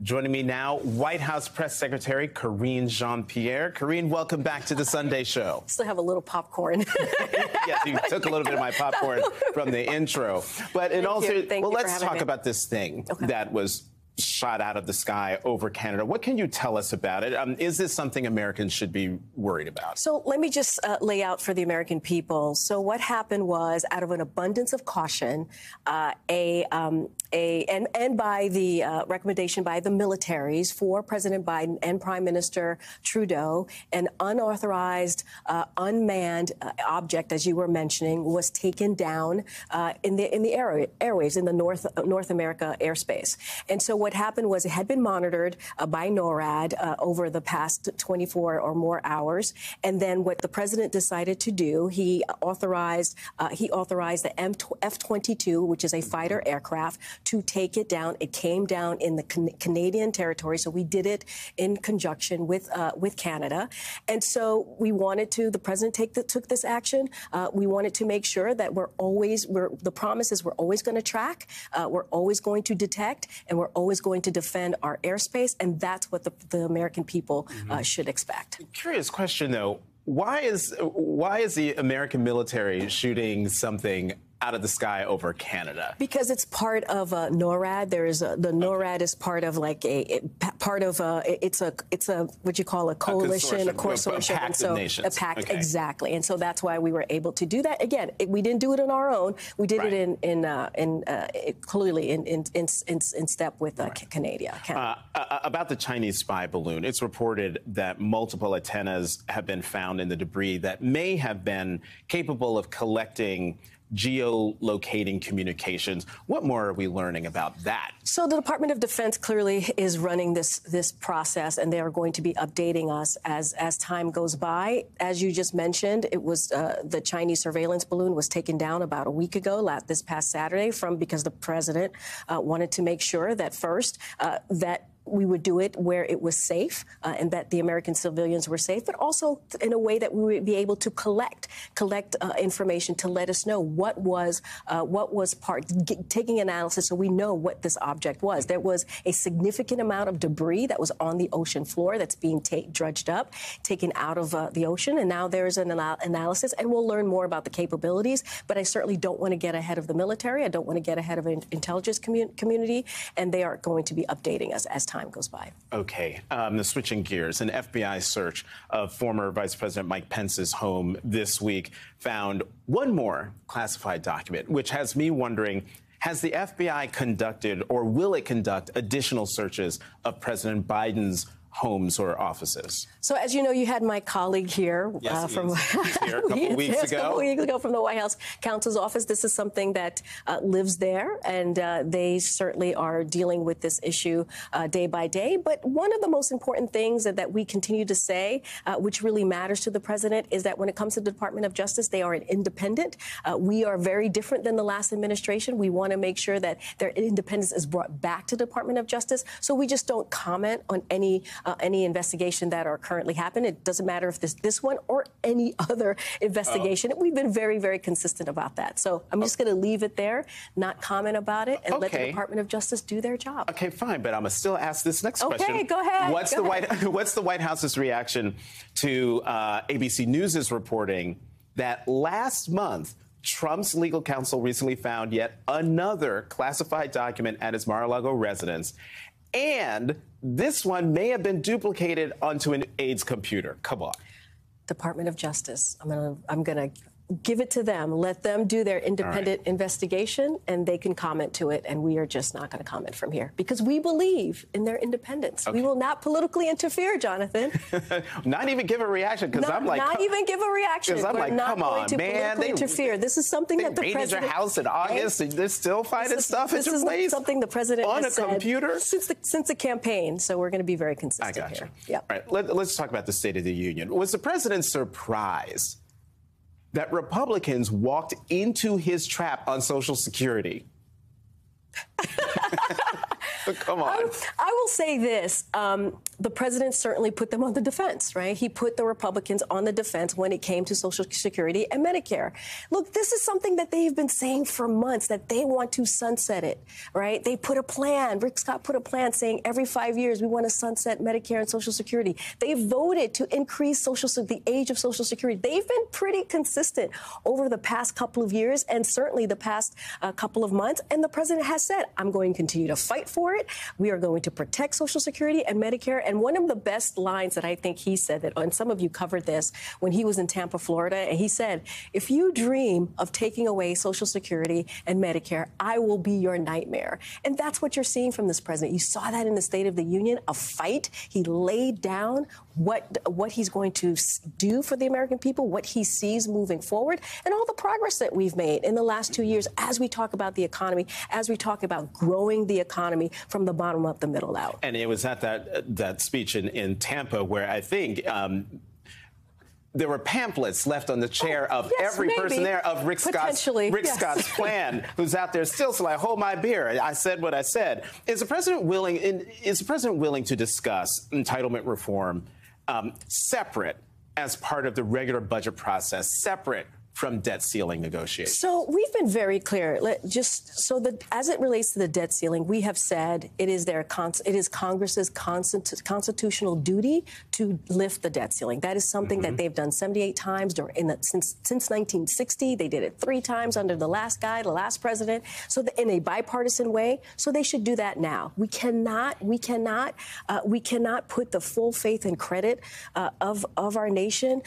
Joining me now, White House Press Secretary Karine Jean-Pierre. Karine, welcome back to the Sunday Show. Still have a little popcorn. Yes, you took a little bit of my popcorn from the intro. But it also, well, let's talk about this thing that was shot out of the sky over Canada. What can you tell us about it? Is this something Americans should be worried about? So let me just lay out for the American people. So what happened was, out of an abundance of caution, and by the recommendation by the militaries for President Biden and Prime Minister Trudeau, an unauthorized, unmanned object, as you were mentioning, was taken down in the airwaves in the North America airspace. And so what happened was it had been monitored by NORAD over the past 24 or more hours. And then what the president decided to do, he authorized the F-22, which is a fighter aircraft, to take it down. It came down in the Canadian territory, so we did it in conjunction with Canada. And so we wanted to, the president took this action. We wanted to make sure that the promise is we're always going to track, we're always going to detect, and we're always going to defend our airspace, and that's what the American people should expect. Curious question, though. Why is the American military shooting something out of the sky over Canada? Because it's part of NORAD. There is the NORAD is part of like it's a what you call a coalition, a consortium, a pact of nations. A pact, exactly. And so that's why we were able to do that. Again, we didn't do it on our own. We did it clearly in step with Canada. About the Chinese spy balloon, it's reported that multiple antennas have been found in the debris that may have been capable of collecting geolocating communications. What more are we learning about that? So the Department of Defense clearly is running this process, and they are going to be updating us as time goes by. As you just mentioned, it was the Chinese surveillance balloon was taken down about a week ago, this past Saturday, because the president wanted to make sure that first that we would do it where it was safe and that the American civilians were safe, but also in a way that we would be able to collect information to let us know what was taking analysis so we know what this object was. There was a significant amount of debris that was on the ocean floor that's being dredged up, taken out of the ocean, and now there's an analysis, and we'll learn more about the capabilities, but I certainly don't want to get ahead of the military. I don't want to get ahead of an intelligence community, and they are going to be updating us as time goes by. Okay. Switching gears, an FBI search of former Vice President Mike Pence's home this week found one more classified document, which has me wondering, has the FBI conducted or will it conduct additional searches of President Biden's homes or offices? So, as you know, you had my colleague here from here a couple weeks ago from the White House counsel's office. This is something that lives there, and they certainly are dealing with this issue day by day. But one of the most important things that we continue to say, which really matters to the president, is that when it comes to the Department of Justice, they are an independent. We are very different than the last administration. We want to make sure that their independence is brought back to the Department of Justice. So we just don't comment on any investigation that are currently happening. It doesn't matter if this one or any other investigation. We've been very, very consistent about that. So I'm just going to leave it there, not comment about it, and let the Department of Justice do their job. Okay, fine, but I'm going to still ask this next question. Okay, go ahead. What's the White House's reaction to ABC News' reporting that last month Trump's legal counsel recently found yet another classified document at his Mar-a-Lago residence, and this one may have been duplicated onto an aide's computer? Come on. Department of Justice. I'm gonna give it to them. Let them do their independent investigation, and they can comment to it. And we are just not going to comment from here because we believe in their independence. We will not politically interfere, Jonathan. Not even give a reaction, because I'm like, not even give a reaction. Because I'm like, come on, man, they interfere. This is something that the president. They raided your house in August, and they're still finding stuff at your place. This is something the president on has a computer since the campaign. So we're going to be very consistent here. All right, let's talk about the State of the Union. Was the president surprised that Republicans walked into his trap on Social Security? Come on. I will say this. The president certainly put them on the defense, right? He put the Republicans on the defense when it came to Social Security and Medicare. Look, this is something that they've been saying for months, that they want to sunset it, right? They put a plan. Rick Scott put a plan saying every 5 years we want to sunset Medicare and Social Security. They voted to increase the age of Social Security. They've been pretty consistent over the past couple of years and certainly the past couple of months. And the president has said, I'm going to continue to fight for it. We are going to protect Social Security and Medicare. And one of the best lines that I think he said, that, and some of you covered this when he was in Tampa, Florida, and he said, if you dream of taking away Social Security and Medicare, I will be your nightmare. And that's what you're seeing from this president. You saw that in the State of the Union, a fight. He laid down what he's going to do for the American people, what he sees moving forward, and all the progress that we've made in the last 2 years as we talk about the economy, as we talk about growing the economy from the bottom up, the middle out. And it was at that speech in Tampa where I think there were pamphlets left on the chair of every person there of Rick Scott's plan, who's out there still. So I hold my beer. I said what I said. Is the president willing to discuss entitlement reform separate as part of the regular budget process, separate from debt ceiling negotiations? So we've been very clear. As it relates to the debt ceiling, we have said it is Congress's constitutional duty to lift the debt ceiling. That is something that they've done 78 times since 1960. They did it 3 times under the last guy, the last president. So in a bipartisan way. So they should do that now. We cannot put the full faith and credit of our nation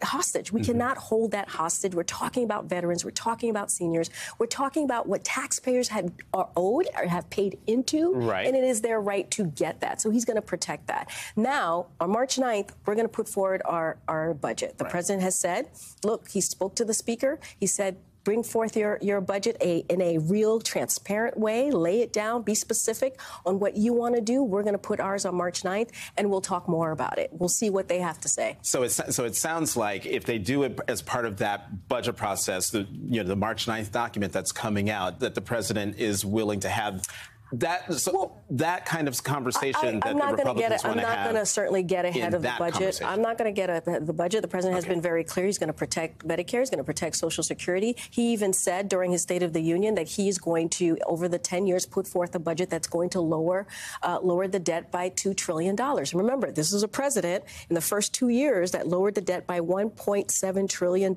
hostage. We cannot hold that hostage. We're talking about veterans. We're talking about seniors. We're talking about what taxpayers are owed or have paid into. Right. And it is their right to get that. So he's going to protect that. Now, on March 9th, we're going to put forward our budget. The president has said, look, he spoke to the speaker. He said, bring forth your budget in a real, transparent way. Lay it down. Be specific on what you want to do. We're going to put ours on March 9th, and we'll talk more about it. We'll see what they have to say. So it sounds like if they do it as part of that budget process, the March 9th document that's coming out, that the president is willing to have that kind of conversation that the Republicans want to have. I'm not going to certainly get ahead of the budget. I'm not going to get ahead of the budget. The president has been very clear. He's going to protect Medicare. He's going to protect Social Security. He even said during his State of the Union that he's going to, over the 10 years, put forth a budget that's going to lower the debt by $2 trillion. Remember, this is a president in the first 2 years that lowered the debt by $1.7 trillion.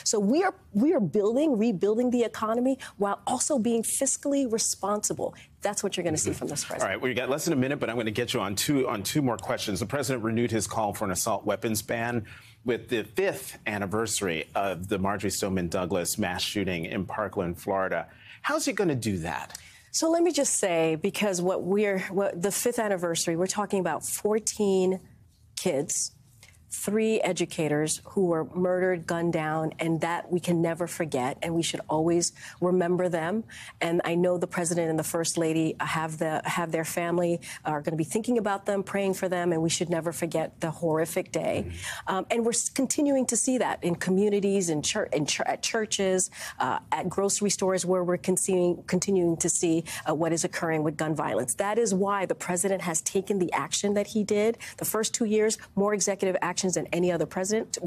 So we are rebuilding the economy while also being fiscally responsible. That's what you're going to see from this president. All right, well, you got less than a minute, but I'm going to get you on two more questions. The president renewed his call for an assault weapons ban with the 5th anniversary of the Marjory Stoneman Douglas mass shooting in Parkland, Florida. How's he going to do that? So let me just say, because the 5th anniversary, we're talking about 14 kids, 3 educators who were murdered, gunned down, and that we can never forget, and we should always remember them. And I know the president and the first lady have their family, are going to be thinking about them, praying for them, and we should never forget the horrific day. And we're continuing to see that in communities, at churches, at grocery stores, where we're continuing to see what is occurring with gun violence. That is why the president has taken the action that he did. The first 2 years, more executive action than any other president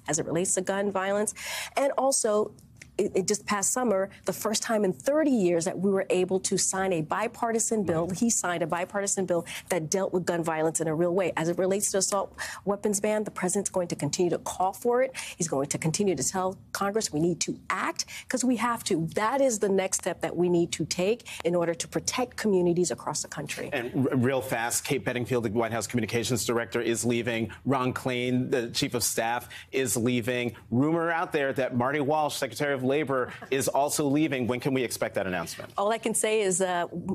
as it relates to gun violence. And also, it just past summer, the first time in 30 years that we were able to sign a bipartisan bill. He signed a bipartisan bill that dealt with gun violence in a real way. As it relates to assault weapons ban, the president's going to continue to call for it. He's going to continue to tell Congress we need to act because we have to. That is the next step that we need to take in order to protect communities across the country. And real fast, Kate Bedingfield, the White House communications director, is leaving. Ron Klain, the chief of staff, is leaving. Rumor out there that Marty Walsh, Secretary of Labor, is also leaving. When can we expect that announcement? All I can say is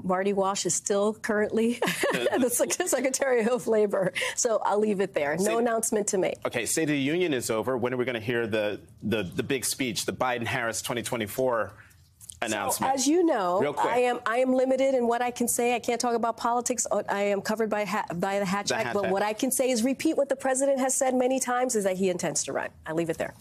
Marty Walsh is still currently the Secretary of Labor. So I'll leave it there. No announcement to make. Okay, State of the Union is over. When are we going to hear the big speech, the Biden-Harris 2024 announcement? So, as you know, I am limited in what I can say. I can't talk about politics. I am covered by the Hatch Act. But what I can say is repeat what the president has said many times, is that he intends to run. I leave it there.